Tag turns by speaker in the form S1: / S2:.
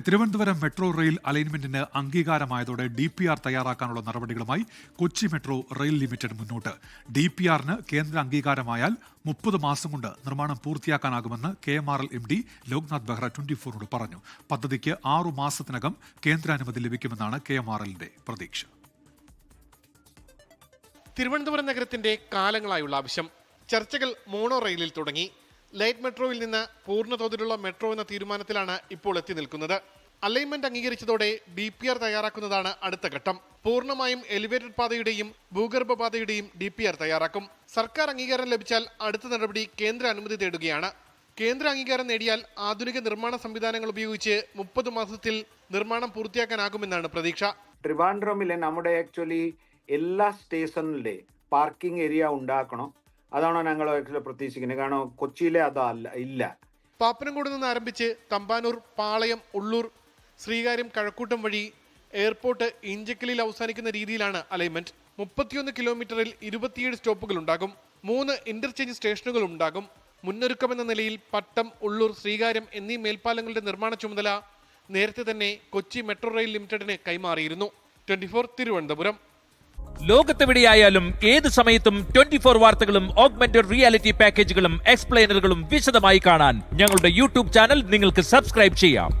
S1: Thiruvananthapuram metro rail അലൈൻമെന്റിന് അംഗീകാരമായതോടെ DPR തയ്യാറാക്കാനുള്ള നടപടികളുമായി Kochi metro rail limited മുന്നോട്ട്. DPRന് കേന്ദ്ര അംഗീകാരമായാൽ 30 മാസം കൊണ്ട് നിർമ്മാണം പൂർത്തിയാക്കാനാകുമെന്ന് KMRL MD ലോക്നാഥ് ബെഹ്റ 24നോട് പറഞ്ഞു. പദ്ധതിക്ക് 6 മാസത്തിനകം കേന്ദ്രാനുമതി ലഭിക്കുമെന്നാണ് KMRLന്റെ പ്രതീക്ഷ.
S2: തിരുവനന്തപുരം നഗരത്തിന്റെ കാലങ്ങളായുള്ള ആവശ്യം. ചർച്ചകൾ മോണോ റെയിലിൽ തുടങ്ങി. ലൈറ്റ് മെട്രോയിൽ നിന്ന് പൂർണ്ണതോതിലുള്ള മെട്രോ എന്ന തീരുമാനത്തിലാണ് ഇപ്പോൾ എത്തി നിൽക്കുന്നത്. അലൈൻമെന്റ് അംഗീകരിച്ചതോടെ DPR തയ്യാറാക്കുന്നതാണ് അടുത്ത ഘട്ടം. പൂർണ്ണമായും എലിവേറ്റഡ് പാതയുടെയും ഭൂഗർഭ പാതയുടെയും DPR തയ്യാറാക്കും. സർക്കാർ അംഗീകാരം ലഭിച്ചാൽ അടുത്ത നടപടി കേന്ദ്ര അനുമതി തേടുകയാണ്. കേന്ദ്ര അംഗീകാരം നേടിയാൽ ആധുനിക നിർമ്മാണ സംവിധാനങ്ങൾ ഉപയോഗിച്ച് 30 മാസത്തിൽ നിർമ്മാണം പൂർത്തിയാക്കാനാകുമെന്നാണ് പ്രതീക്ഷ.
S3: ട്രിവാൻഡ്രമിലെ നമ്മുടെ ആക്ച്വലി എല്ലാ സ്റ്റേഷനിലെ പാർക്കിംഗ് ഏരിയ ഉണ്ടാക്കണം. അതാണോ ഞങ്ങൾ പ്രതീക്ഷിക്കുന്നത്. കാരണം കൊച്ചിയിലെ അതല്ല ഇല്ല.
S2: പാപ്പനംകോട് നിന്ന് ആരംഭിച്ച് തമ്പാനൂർ, പാളയം, ഉള്ളൂർ, ശ്രീകാര്യം, കഴക്കൂട്ടം വഴി എയർപോർട്ട് ഇഞ്ചക്കലിൽ അവസാനിക്കുന്ന രീതിയിലാണ് അലൈൻമെന്റ്. 31 കിലോമീറ്ററിൽ 27 സ്റ്റോപ്പുകൾ ഉണ്ടാകും. 3 ഇന്റർചേഞ്ച് സ്റ്റേഷനുകൾ ഉണ്ടാകും. മുന്നൊരുക്കമെന്ന നിലയിൽ പട്ടം, ഉള്ളൂർ, ശ്രീകാര്യം എന്നീ മേൽപ്പാലങ്ങളുടെ നിർമ്മാണ ചുമതല നേരത്തെ തന്നെ കൊച്ചി മെട്രോ റെയിൽ ലിമിറ്റഡിന് കൈമാറിയിരുന്നു. 24 തിരുവനന്തപുരം.
S4: ലോകത്തെവിടെയായാലും ഏത് സമയത്തും 24 വാർത്തകളും ഓഗ്മെന്റഡ് റിയാലിറ്റി പാക്കേജുകളും എക്സ്പ്ലെയിനറുകളും വിശദമായി കാണാൻ ഞങ്ങളുടെ YouTube ചാനൽ നിങ്ങൾക്ക് സബ്സ്ക്രൈബ് ചെയ്യാം.